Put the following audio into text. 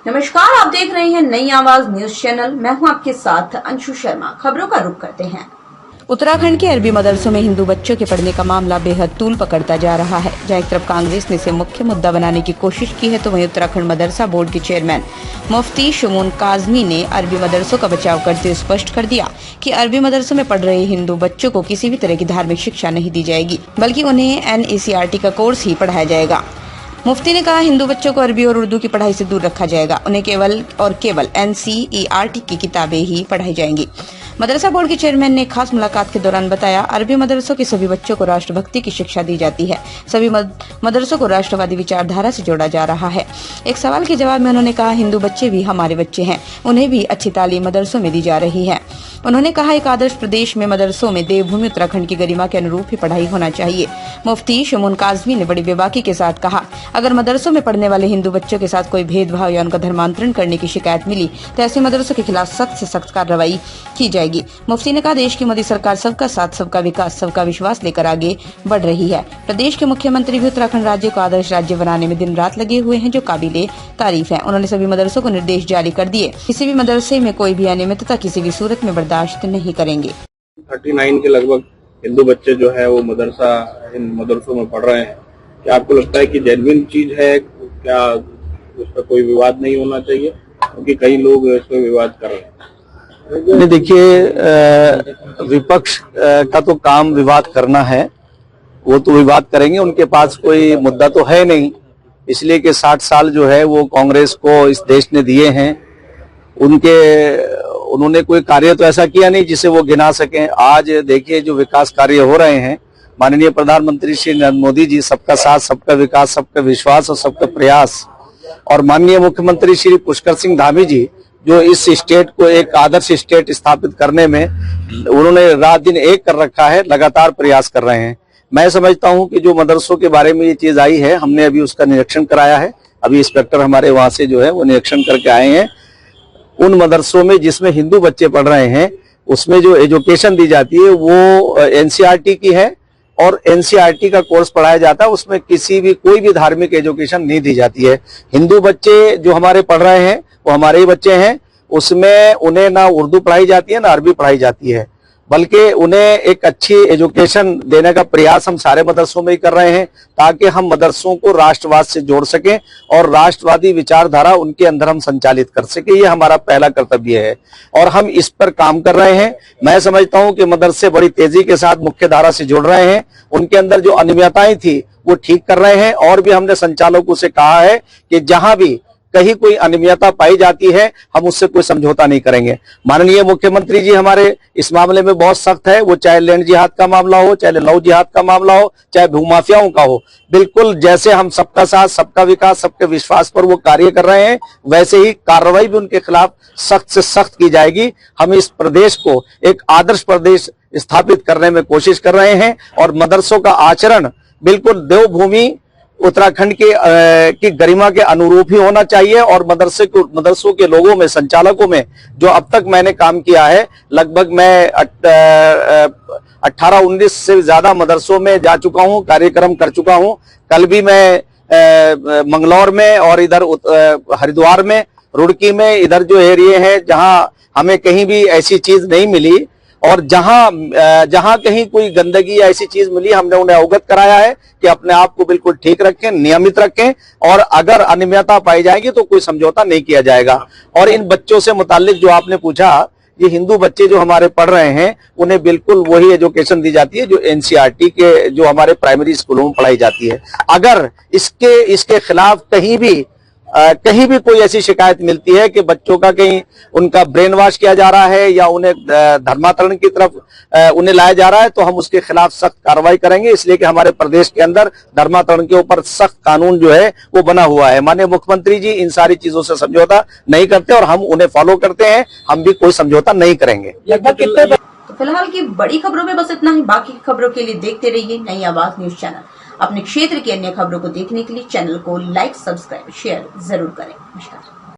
नमस्कार, आप देख रहे हैं नई आवाज न्यूज चैनल। मैं हूं आपके साथ अंशु शर्मा। खबरों का रुख करते हैं। उत्तराखंड के अरबी मदरसों में हिंदू बच्चों के पढ़ने का मामला बेहद तूल पकड़ता जा रहा है। जहां एक तरफ कांग्रेस ने इसे मुख्य मुद्दा बनाने की कोशिश की है, तो वहीं उत्तराखंड मदरसा बोर्ड के चेयरमैन मुफ्ती शमून काजमी ने अरबी मदरसों का बचाव करते हुए स्पष्ट कर दिया कि अरबी मदरसों में पढ़ रहे हिंदू बच्चों को किसी भी तरह की धार्मिक शिक्षा नहीं दी जाएगी, बल्कि उन्हें NACRT का कोर्स ही पढ़ाया जाएगा। मुफ्ती ने कहा, हिंदू बच्चों को अरबी और उर्दू की पढ़ाई से दूर रखा जाएगा। उन्हें केवल और केवल NCERT की किताबें ही पढ़ाई जाएंगी। मदरसा बोर्ड के चेयरमैन ने खास मुलाकात के दौरान बताया, अरबी मदरसों के सभी बच्चों को राष्ट्रभक्ति की शिक्षा दी जाती है। सभी मदरसों को राष्ट्रवादी विचारधारा से जोड़ा जा रहा है। एक सवाल के जवाब में उन्होंने कहा, हिंदू बच्चे भी हमारे बच्चे हैं, उन्हें भी अच्छी तालीम मदरसों में दी जा रही है। उन्होंने कहा, एक आदर्श प्रदेश में मदरसों में देवभूमि उत्तराखंड की गरिमा के अनुरूप ही पढ़ाई होना चाहिए। मुफ्ती शमून काजमी ने बड़ी बेबाकी के साथ कहा, अगर मदरसों में पढ़ने वाले हिंदू बच्चों के साथ कोई भेदभाव या उनका धर्मांतरण करने की शिकायत मिली तो ऐसे मदरसों के खिलाफ सख्त से सख्त कार्रवाई की जाएगी। मुफ्ती ने कहा, देश की मोदी सरकार सबका साथ, सबका विकास, सबका विश्वास लेकर आगे बढ़ रही है। प्रदेश के मुख्यमंत्री भी उत्तराखंड राज्य को आदर्श राज्य बनाने में दिन रात लगे हुए हैं, जो काबिले तारीफ है। उन्होंने सभी मदरसों को निर्देश जारी कर दिए, किसी भी मदरसे में कोई भी अनियमितता किसी भी सूरत में बर्दाश्त नहीं करेंगे। 39 के लगभग हिंदू बच्चे जो है वो इन मदरसों में पढ़ रहे हैं। क्या आपको लगता है कि जेन्युइन चीज है? क्या उस पर कोई विवाद नहीं होना चाहिए? क्योंकि कई लोग इस पर विवाद कर रहे हैं। देखिए, विपक्ष का तो काम विवाद करना है, वो तो विवाद करेंगे, उनके पास कोई मुद्दा तो है नहीं। इसलिए कि 60 साल जो है वो कांग्रेस को इस देश ने दिए हैं, उन्होंने कोई कार्य तो ऐसा किया नहीं जिसे वो गिना सकें। आज देखिए जो विकास कार्य हो रहे हैं, माननीय प्रधानमंत्री श्री नरेंद्र मोदी जी, सबका साथ, सबका विकास, सबका विश्वास और सबका प्रयास, और माननीय मुख्यमंत्री श्री पुष्कर सिंह धामी जी, जो इस स्टेट को एक आदर्श स्टेट स्थापित करने में उन्होंने रात दिन एक कर रखा है, लगातार प्रयास कर रहे हैं। मैं समझता हूं कि जो मदरसों के बारे में ये चीज आई है, हमने अभी उसका निरीक्षण कराया है। अभी इंस्पेक्टर हमारे वहां से जो है वो निरीक्षण करके आए हैं। उन मदरसों में जिसमें हिंदू बच्चे पढ़ रहे हैं, उसमें जो एजुकेशन दी जाती है वो NCERT की है, और NCERT का कोर्स पढ़ाया जाता है। उसमें कोई भी धार्मिक एजुकेशन नहीं दी जाती है। हिंदू बच्चे जो हमारे पढ़ रहे हैं वो हमारे ही बच्चे हैं। उसमें उन्हें ना उर्दू पढ़ाई जाती है ना अरबी पढ़ाई जाती है, बल्कि उन्हें एक अच्छी एजुकेशन देने का प्रयास हम सारे मदरसों में ही कर रहे हैं, ताकि हम मदरसों को राष्ट्रवाद से जोड़ सकें और राष्ट्रवादी विचारधारा उनके अंदर हम संचालित कर सकें। ये हमारा पहला कर्तव्य है और हम इस पर काम कर रहे हैं। मैं समझता हूं कि मदरसे बड़ी तेजी के साथ मुख्य धारा से जुड़ रहे हैं। उनके अंदर जो अनियमितताएं थी वो ठीक कर रहे हैं, और भी हमने संचालकों से कहा है कि जहां भी कहीं कोई अनियमितता पाई जाती है हम उससे कोई समझौता नहीं करेंगे। माननीय मुख्यमंत्री जी हमारे इस मामले में बहुत सख्त है, वो चाहे लैंड जिहाद का मामला हो, चाहे लव जिहाद का मामला हो, चाहे भूमाफियाओं का हो। बिल्कुल जैसे हम सबका साथ, सबका विकास, सबके विश्वास पर वो कार्य कर रहे हैं, वैसे ही कार्रवाई भी उनके खिलाफ सख्त से सख्त की जाएगी। हम इस प्रदेश को एक आदर्श प्रदेश स्थापित करने में कोशिश कर रहे हैं, और मदरसों का आचरण बिल्कुल देवभूमि उत्तराखंड की गरिमा के अनुरूप ही होना चाहिए। और मदरसों के लोगों में, संचालकों में जो अब तक मैंने काम किया है, लगभग मैं 18-19 से ज्यादा मदरसों में जा चुका हूं, कार्यक्रम कर चुका हूं। कल भी मैं मंगलौर में और इधर हरिद्वार में, रुड़की में, इधर जो एरिया है जहां हमें कहीं भी ऐसी चीज नहीं मिली, और जहां कहीं कोई गंदगी या ऐसी चीज मिली, हमने उन्हें अवगत कराया है कि अपने आप को बिल्कुल ठीक रखें, नियमित रखें, और अगर अनियमितता पाई जाएगी तो कोई समझौता नहीं किया जाएगा। और इन बच्चों से मुताल्लिक जो आपने पूछा, ये हिंदू बच्चे जो हमारे पढ़ रहे हैं उन्हें बिल्कुल वही एजुकेशन दी जाती है जो NCERT के जो हमारे प्राइमरी स्कूलों में पढ़ाई जाती है। अगर इसके खिलाफ कहीं भी कोई ऐसी शिकायत मिलती है कि बच्चों का कहीं उनका ब्रेन वॉश किया जा रहा है या उन्हें धर्मांतरण की तरफ उन्हें लाया जा रहा है, तो हम उसके खिलाफ सख्त कार्रवाई करेंगे। इसलिए कि हमारे प्रदेश के अंदर धर्मांतरण के ऊपर सख्त कानून जो है वो बना हुआ है। माननीय मुख्यमंत्री जी इन सारी चीजों से समझौता नहीं करते और हम उन्हें फॉलो करते हैं। हम भी कोई समझौता नहीं करेंगे। तो फिलहाल की बड़ी खबरों में बस इतना ही। बाकी खबरों के लिए देखते रहिए नई आवाज न्यूज चैनल। अपने क्षेत्र की अन्य खबरों को देखने के लिए चैनल को लाइक, सब्सक्राइब, शेयर जरूर करें। नमस्कार।